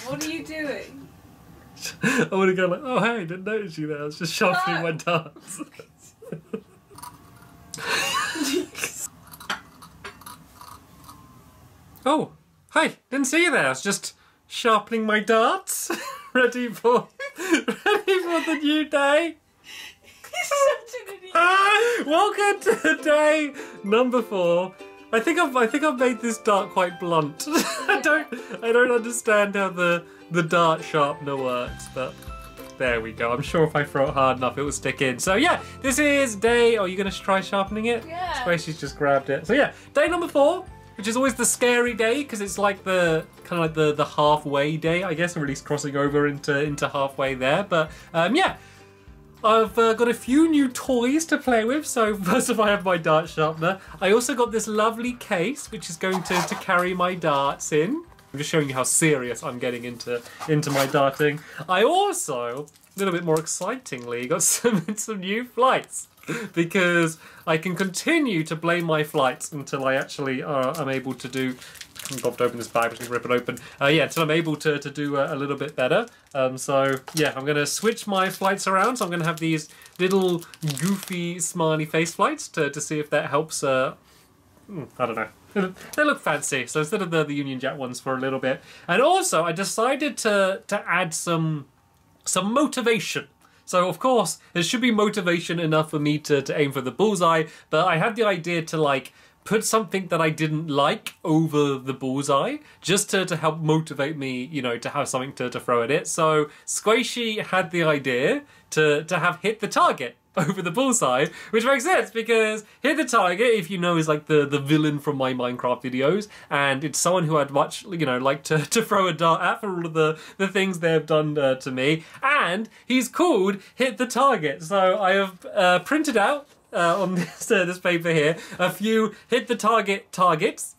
What are you doing? I would have gone like, oh hey, didn't notice you there. I was just sharpening my darts. Oh, hi, didn't see you there. I was just sharpening my darts, ready for the new day. He's such an idiot. Welcome to day number 4. I think I've made this dart quite blunt. I don't understand how the dart sharpener works, but there we go. I'm sure if I throw it hard enough, it will stick in. So yeah, this is day. Oh, you gonna try sharpening it? Yeah. Spacey's just grabbed it. So yeah, day number 4, which is always the scary day because it's like the kind of like the halfway day, I guess, or at least crossing over into halfway there. But yeah. I've got a few new toys to play with. So first of all, I have my dart sharpener. I also got this lovely case, which is going to carry my darts in. I'm just showing you how serious I'm getting into my darting. I also, a little bit more excitingly, got some new flights. Because I can continue to blame my flights until I actually am able to do... I'm about to open this bag, I'm just going to rip it open. Yeah, until I'm able to do a little bit better. So, yeah, I'm going to switch my flights around. So I'm going to have these little goofy smiley face flights to see if that helps. I don't know. They look fancy. So instead of the Union Jack ones for a little bit. And also, I decided to add some motivation. So, of course, there should be motivation enough for me to aim for the bullseye. But I had the idea to, like, put something that I didn't like over the bullseye, just to help motivate me, you know, to have something to throw at it. So Squishy had the idea to have hit the target over the bullseye, which makes sense because hit the target, if you know, is like the villain from my Minecraft videos, and it's someone who I'd much, you know, like to throw a dart at for all of the things they've done to me, and he's called Hit the Target. So I have printed out on this paper here a few hit the target targets.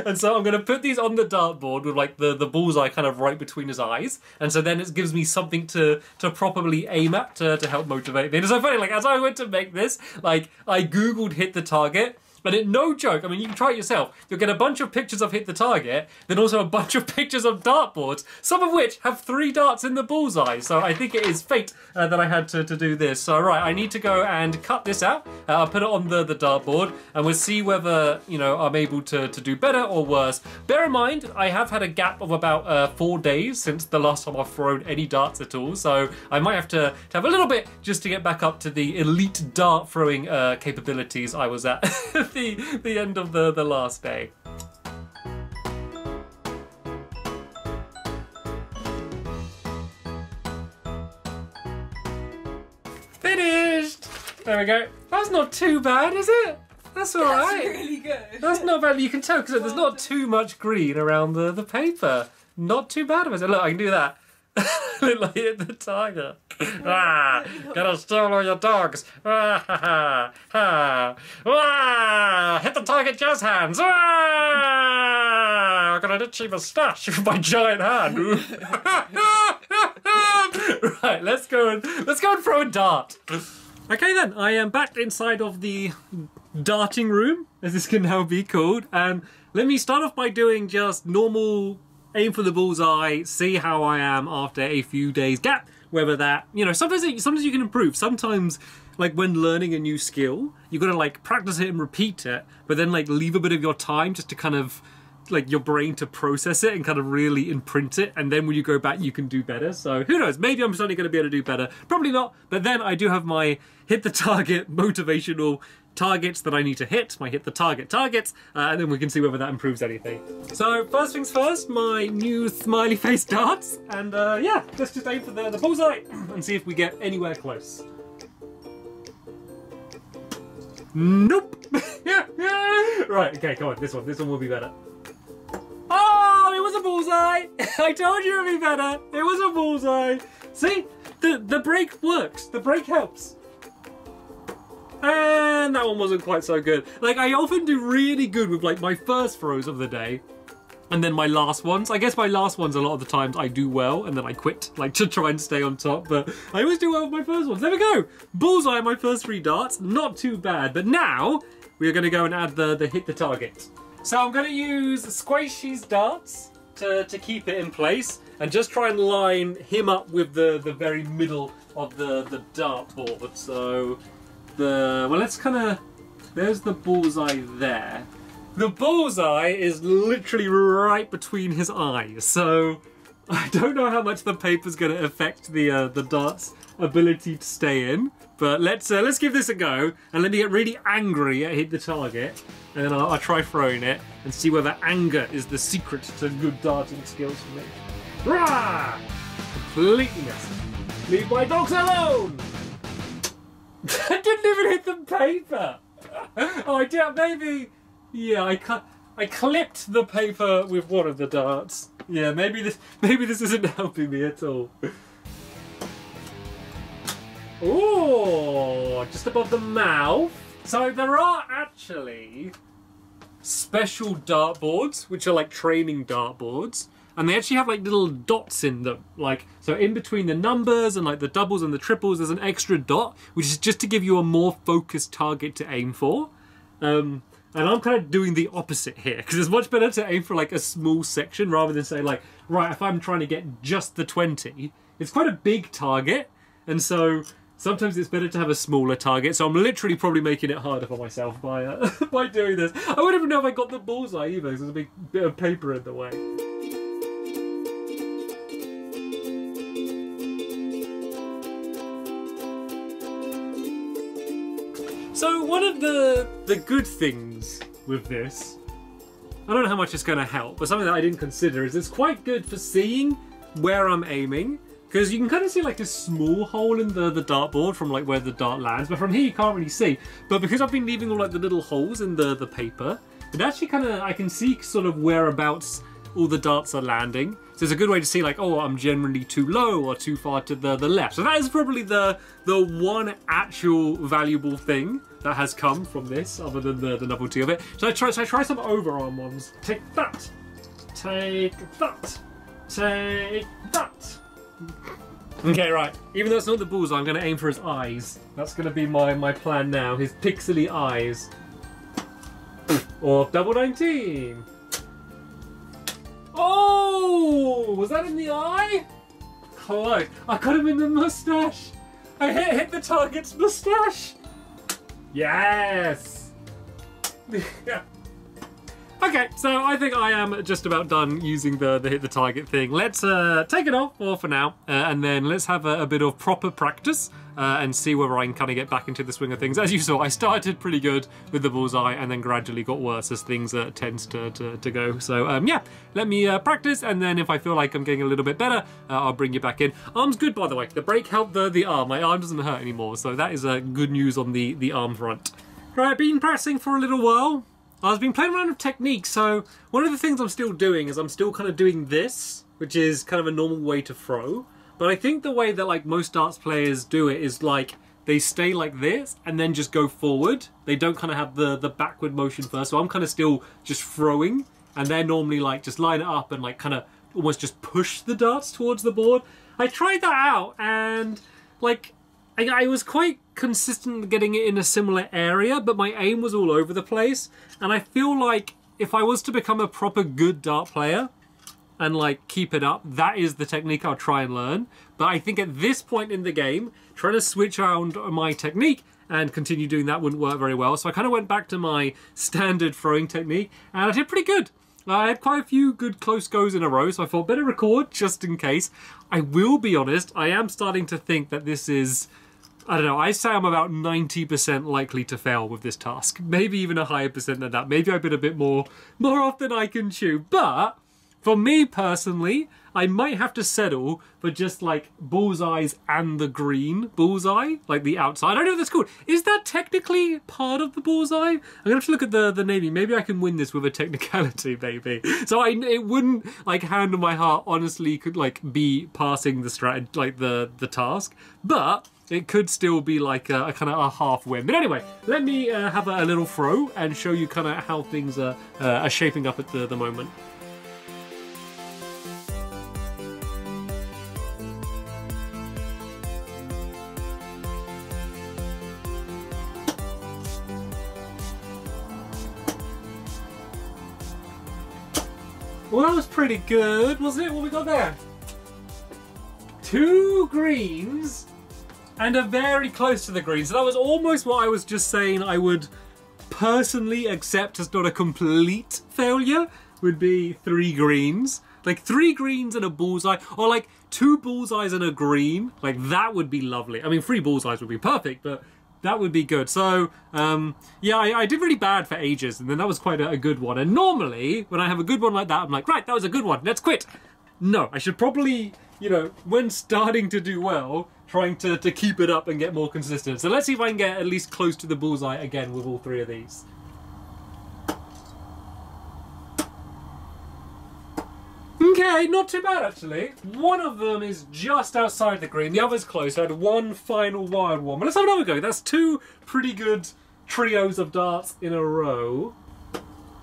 And so I'm going to put these on the dartboard with like the bullseye kind of right between his eyes, and so then it gives me something to properly aim at to help motivate me. And it's so funny, like as I went to make this, like I googled hit the target. But it, no joke, I mean, you can try it yourself. You'll get a bunch of pictures of hit the target, then also a bunch of pictures of dartboards, some of which have 3 darts in the bullseye. So I think it is fate that I had to do this. So, right, I need to go and cut this out. I'll put it on the dartboard, and we'll see whether, you know, I'm able to do better or worse. Bear in mind, I have had a gap of about 4 days since the last time I've thrown any darts at all. So I might have to have a little bit just to get back up to the elite dart throwing capabilities I was at. The end of the last day. Finished! There we go. That's not too bad, is it? That's alright. That's really good. That's not bad. You can tell because there's not too much green around the paper. Not too bad of it. Look, I can do that. Look like hit the tiger. Ah, gonna steal all your dogs. Ah, ha, ha, ha. Ah, hit the target jazz hands. Ah, I'm gonna itchy moustache with my giant hand. Right, let's go and throw a dart. Okay then, I am back inside of the darting room, as this can now be called, and let me start off by doing just normal aim for the bullseye, see how I am after a few days gap, whether that, you know, sometimes you can improve. Sometimes, like when learning a new skill, you gotta like practice it and repeat it, but then like leave a bit of your time just to kind of, like your brain to process it and kind of really imprint it, and then when you go back you can do better. So who knows, maybe I'm suddenly going to be able to do better, probably not, but then I do have my hit the target motivational targets that I need to hit, my hit the target targets, and then we can see whether that improves anything. So first things first, my new smiley face darts, and yeah, let's just aim for the bullseye and see if we get anywhere close. Nope. Right, okay, come on, this one will be better. Oh, it was a bullseye! I told you it would be better. It was a bullseye. See, the brake works. The brake helps. And that one wasn't quite so good. Like, I often do really good with like my first throws of the day, and then my last ones. I guess my last ones a lot of the times I do well, and then I quit, like to try and stay on top. But I always do well with my first ones. There we go. Bullseye on my first 3 darts. Not too bad. But now we are going to go and add the hit the target. So I'm going to use Squishy's darts to keep it in place and just try and line him up with the very middle of the dartboard. So let's kind of, there's the bullseye there. The bullseye is literally right between his eyes, so I don't know how much the paper's going to affect the dart's ability to stay in. But let's give this a go, and let me get really angry at hit the target, and then I'll try throwing it and see whether anger is the secret to good darting skills for me. Rah! Completely messed. Leave my dogs alone! I didn't even hit the paper. Oh, I did. Maybe. Yeah, I clipped the paper with one of the darts. Yeah, maybe this isn't helping me at all. Oh, just above the mouth. So there are actually special dartboards, which are like training dartboards, and they actually have like little dots in them. Like, so in between the numbers and like the doubles and the triples, there's an extra dot, which is just to give you a more focused target to aim for. And I'm kind of doing the opposite here, because it's much better to aim for like a small section rather than say like, right, if I'm trying to get just the 20, it's quite a big target, and so sometimes it's better to have a smaller target. So I'm literally probably making it harder for myself by by doing this. I wouldn't even know if I got the bullseye either, because there's a big bit of paper in the way. So one of the good things with this, I don't know how much it's going to help, but something that I didn't consider is it's quite good for seeing where I'm aiming, because you can kind of see like a small hole in the dartboard from like where the dart lands, but from here you can't really see. But because I've been leaving all like the little holes in the paper, it actually kind of, I can see sort of whereabouts all the darts are landing. So it's a good way to see like, oh, I'm generally too low or too far to the left. So that is probably the one actual valuable thing that has come from this, other than the novelty of it. So I try some overarm ones. Take that. Take that. Take that. Okay, right. Even though it's not the bullseye, I'm going to aim for his eyes. That's going to be my plan now. His pixely eyes. Or double 19. Oh! Was that in the eye? Close. I got him in the mustache. I hit the target's mustache. Yes! Okay, so I think I am just about done using the hit the target thing. Let's take it off for now, and then let's have a bit of proper practice and see whether I can kind of get back into the swing of things. As you saw, I started pretty good with the bullseye and then gradually got worse as things tends to go. So yeah, let me practice, and then if I feel like I'm getting a little bit better, I'll bring you back in. Arm's good, by the way. The break helped the arm. My arm doesn't hurt anymore, so that is good news on the arm front. Right, been practicing for a little while. I've been playing around with technique, so one of the things I'm still doing is I'm still kind of doing this, which is kind of a normal way to throw. But I think the way that like most darts players do it is like they stay like this and then just go forward. They don't kind of have the backward motion first, so I'm kind of still just throwing, and they're normally like just line it up and like kind of almost just push the darts towards the board. I tried that out, and like I was quite consistent getting it in a similar area, but my aim was all over the place. And I feel like if I was to become a proper good dart player and like keep it up, that is the technique I'll try and learn. But I think at this point in the game, trying to switch around my technique and continue doing that wouldn't work very well. So I kind of went back to my standard throwing technique, and I did pretty good. I had quite a few good close goes in a row, so I thought better record just in case. I will be honest, I am starting to think that this is, I don't know, I say I'm about 90% likely to fail with this task. Maybe even a higher percent than that. Maybe I've been a bit more off than I can chew. But for me personally, I might have to settle for just like bullseyes and the green bullseye, like the outside. I don't know what that's called. Is that technically part of the bullseye? I'm gonna have to look at the naming. Maybe I can win this with a technicality, maybe. So it wouldn't, like, hand on my heart, honestly could like be passing the task, but it could still be like a kind of a half win. But anyway, let me have a little throw and show you kind of how things are shaping up at the moment. Well, that was pretty good, wasn't it? What we got there? 2 greens and a very close to the green. So that was almost what I was just saying I would personally accept as not a complete failure, would be 3 greens. Like 3 greens and a bullseye, or like 2 bullseyes and a green. Like that would be lovely. I mean, 3 bullseyes would be perfect, but that would be good. So, yeah, I did really bad for ages, and then that was quite a good one. And normally, when I have a good one like that, I'm like, right, that was a good one, let's quit. No, I should probably, you know, when starting to do well, trying to keep it up and get more consistent. So let's see if I can get at least close to the bullseye again with all 3 of these. Okay, not too bad actually. One of them is just outside the green, the other's close. I had one final wild one. But let's have another go. That's 2 pretty good trios of darts in a row.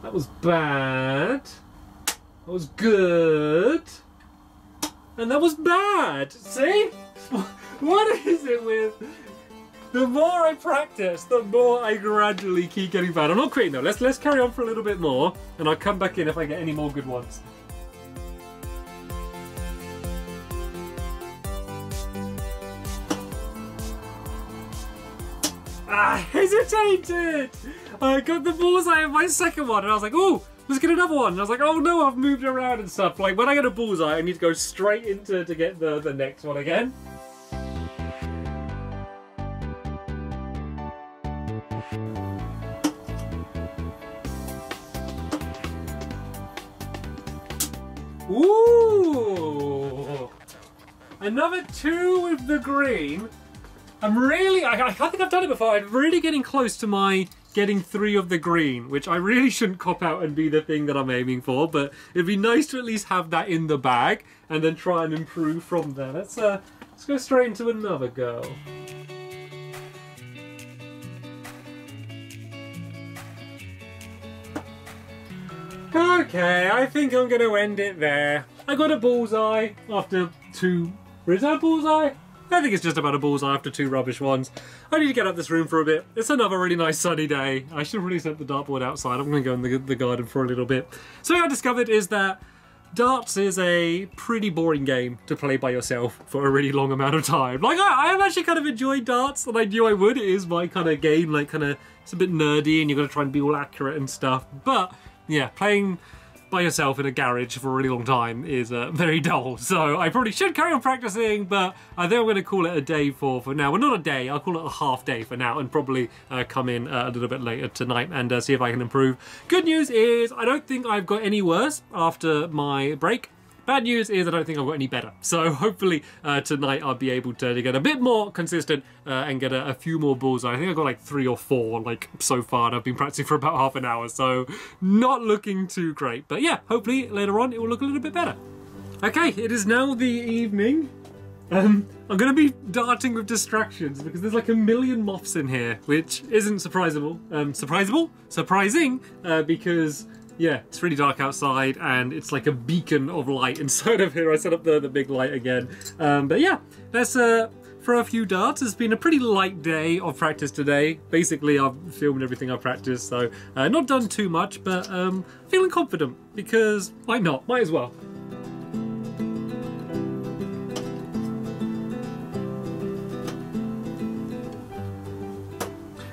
That was bad. That was good. And that was bad. See? What is it with... The more I practice, the more I gradually keep getting bad. I'm not quitting though. Let's carry on for a little bit more, and I'll come back in if I get any more good ones. I hesitated! I got the bullseye on my second one and I was like, oh, let's get another one. And I was like, oh no, I've moved around and stuff. Like when I get a bullseye, I need to go straight into to get the next one again. Ooh! Another 2 with the green. I'm really, I think I've done it before, I'm really getting close to my getting 3 of the green, which I really shouldn't cop out and be the thing that I'm aiming for, but it'd be nice to at least have that in the bag and then try and improve from there. Let's go straight into another go. Okay, I think I'm going to end it there. I got a bullseye after 2... Is that a bullseye? I think it's just about a bullseye after 2 rubbish ones. I need to get out this room for a bit. It's another really nice sunny day. I should have really set the dartboard outside. I'm going to go in the garden for a little bit. So what I discovered is that darts is a pretty boring game to play by yourself for a really long amount of time. Like, I have actually kind of enjoyed darts, and I knew I would. It is my kind of game, like it's a bit nerdy, and you've got to try and be all accurate and stuff. But, yeah, playing by yourself in a garage for a really long time is very dull. So I probably should carry on practicing, but I think I'm going to call it a day for now. Well, not a day, I'll call it a half day for now, and probably come in a little bit later tonight and see if I can improve. Good news is I don't think I've got any worse after my break. Bad news is I don't think I've got any better. So hopefully tonight I'll be able to get a bit more consistent and get a few more bullseye. I think I've got like 3 or 4 like so far, and I've been practicing for about half an hour, so not looking too great. But yeah, hopefully later on it will look a little bit better. Okay, it is now the evening. I'm going to be darting with distractions because there's like a million moths in here, which isn't surprising because yeah, it's really dark outside and it's like a beacon of light inside of here. I set up the big light again. But yeah, let's throw a few darts. It's been a pretty light day of practice today. Basically, I've filmed everything I've practiced, so not done too much, but feeling confident because why not? Might as well.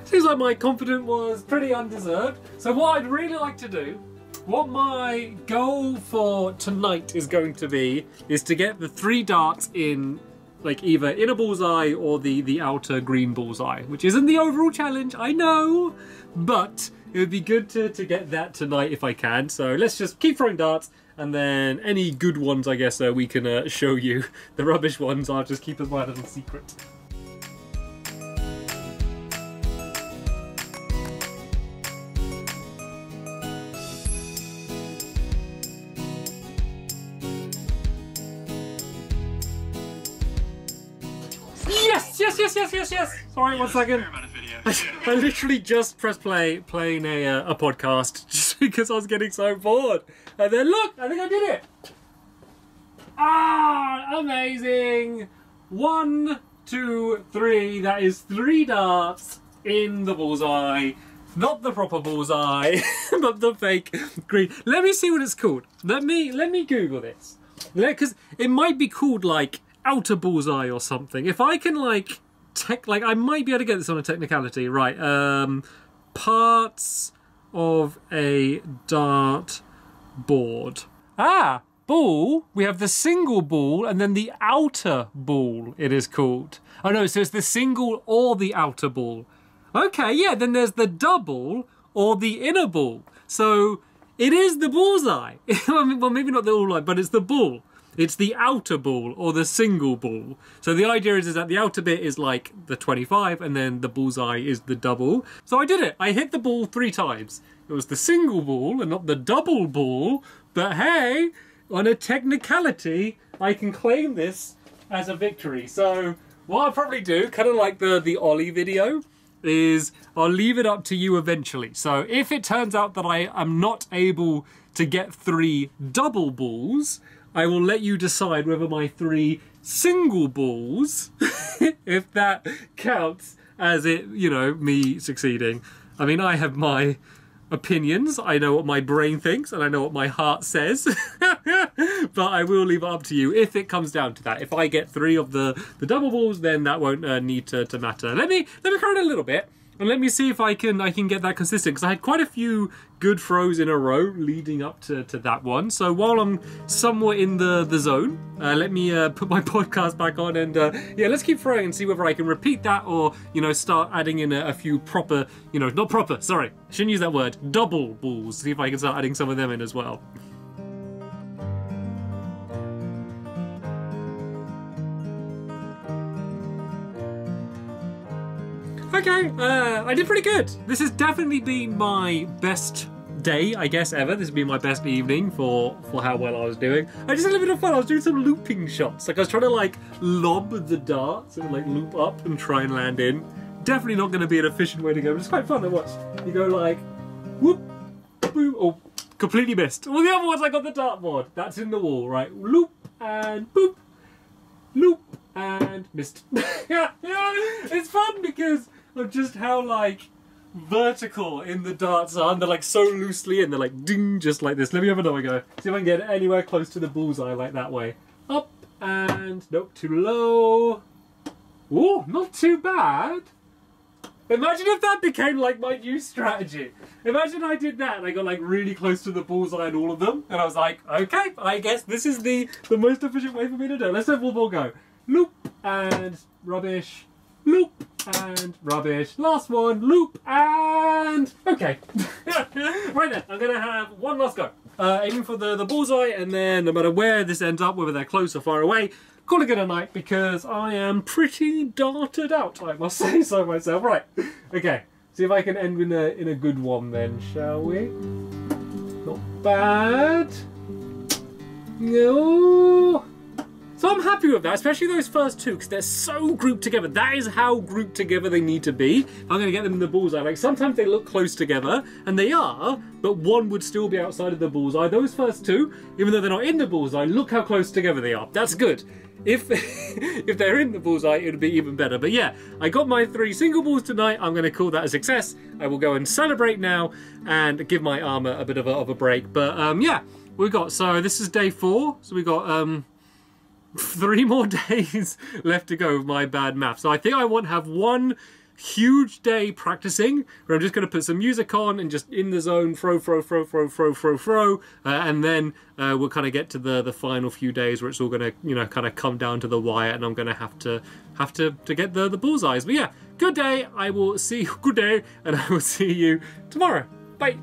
Seems like my confidence was pretty undeserved. So what I'd really like to do, what my goal for tonight is going to be, is to get the 3 darts in, like either in a bullseye or the outer green bullseye, which isn't the overall challenge, I know, but it would be good to get that tonight if I can. So let's just keep throwing darts, and then any good ones, I guess, we can show you. The rubbish ones I'll just keep as my little secret. Yes. Sorry, 1 second. I literally just pressed play, playing a podcast, just because I was getting so bored. And then look, I think I did it. Ah, amazing. 1, 2, 3. That is 3 darts in the bullseye. Not the proper bullseye, but the fake green. Let me see what it's called. Let me Google this. Because it might be called like outer bullseye or something. If I can like I might be able to get this on a technicality. Right. Parts of a dart board. Ah, ball. We have the single ball and then the outer ball, it is called. Oh no, so it's the single or the outer ball. Okay, yeah, then there's the double or the inner ball. So it is the bullseye. Well, maybe not the all, but it's the ball. It's the outer ball or the single ball. So the idea is that the outer bit is like the 25 and then the bullseye is the double. So I did it. I hit the ball 3 times. It was the single ball and not the double ball. But hey, on a technicality, I can claim this as a victory. So what I'll probably do, kind of like the Ollie video, is I'll leave it up to you eventually. So if it turns out that I am not able to get 3 double balls, I will let you decide whether my 3 single balls, if that counts as it, you know, me succeeding. I mean, I have my opinions, I know what my brain thinks, and I know what my heart says. But I will leave it up to you if it comes down to that. If I get 3 of the double balls, then that won't need to matter. Let me carry it a little bit, and let me see if I can get that consistent, because I had quite a few good throws in a row leading up to that one. So while I'm somewhat in the zone, let me put my podcast back on, and yeah, let's keep throwing and see whether I can repeat that, or, you know, start adding in a few proper, you know, not proper, sorry, shouldn't use that word, double balls, see if I can start adding some of them in as well. Okay, I did pretty good. This has definitely been my best day, I guess, ever. This has been my best evening for how well I was doing. I just had a bit of fun. I was doing some looping shots. Like, I was trying to, like, lob the darts and, like, loop up and try and land in. Definitely not going to be an efficient way to go, but it's quite fun to watch. You go, like, whoop, boom, oh, completely missed. Well, the other ones, I got the dartboard. That's in the wall, right? Loop and boop, loop and missed. It's fun because of just how, like, vertical in the darts are, and they're like so loosely and they're like ding, just like this. Let me have another go. See if I can get anywhere close to the bullseye like that way. Up and nope, too low. Ooh, not too bad. Imagine if that became like my new strategy. Imagine I did that and I got like really close to the bullseye in all of them, and I was like, okay, I guess this is the most efficient way for me to do it. Let's have one more go. Loop and rubbish. Loop and rubbish. Last one, loop and... okay. Right then, I'm going to have one last go. Aiming for the bullseye, and then no matter where this ends up, whether they're close or far away, call it good a night, because I am pretty darted out, I must say so myself. Right, okay. See if I can end in a good one then, shall we? Not bad. No. So I'm happy with that, especially those first 2, because they're so grouped together. That is how grouped together they need to be. I'm going to get them in the bullseye. Like, sometimes they look close together, and they are, but one would still be outside of the bullseye. Those first 2, even though they're not in the bullseye, look how close together they are. That's good. If if they're in the bullseye, it would be even better. But yeah, I got my 3 single balls tonight. I'm going to call that a success. I will go and celebrate now and give my armour a bit of a break. But yeah, we got, so this is day 4. So we got 3 more days left to go with my bad math. So I think I want to have one huge day practicing where I'm just going to put some music on and just in the zone throw, and then we'll kind of get to the final few days where it's all going to, you know, kind of come down to the wire, and I'm going to have to get the bullseyes. But yeah, good day. I will see you. Good day, and I will see you tomorrow. Bye.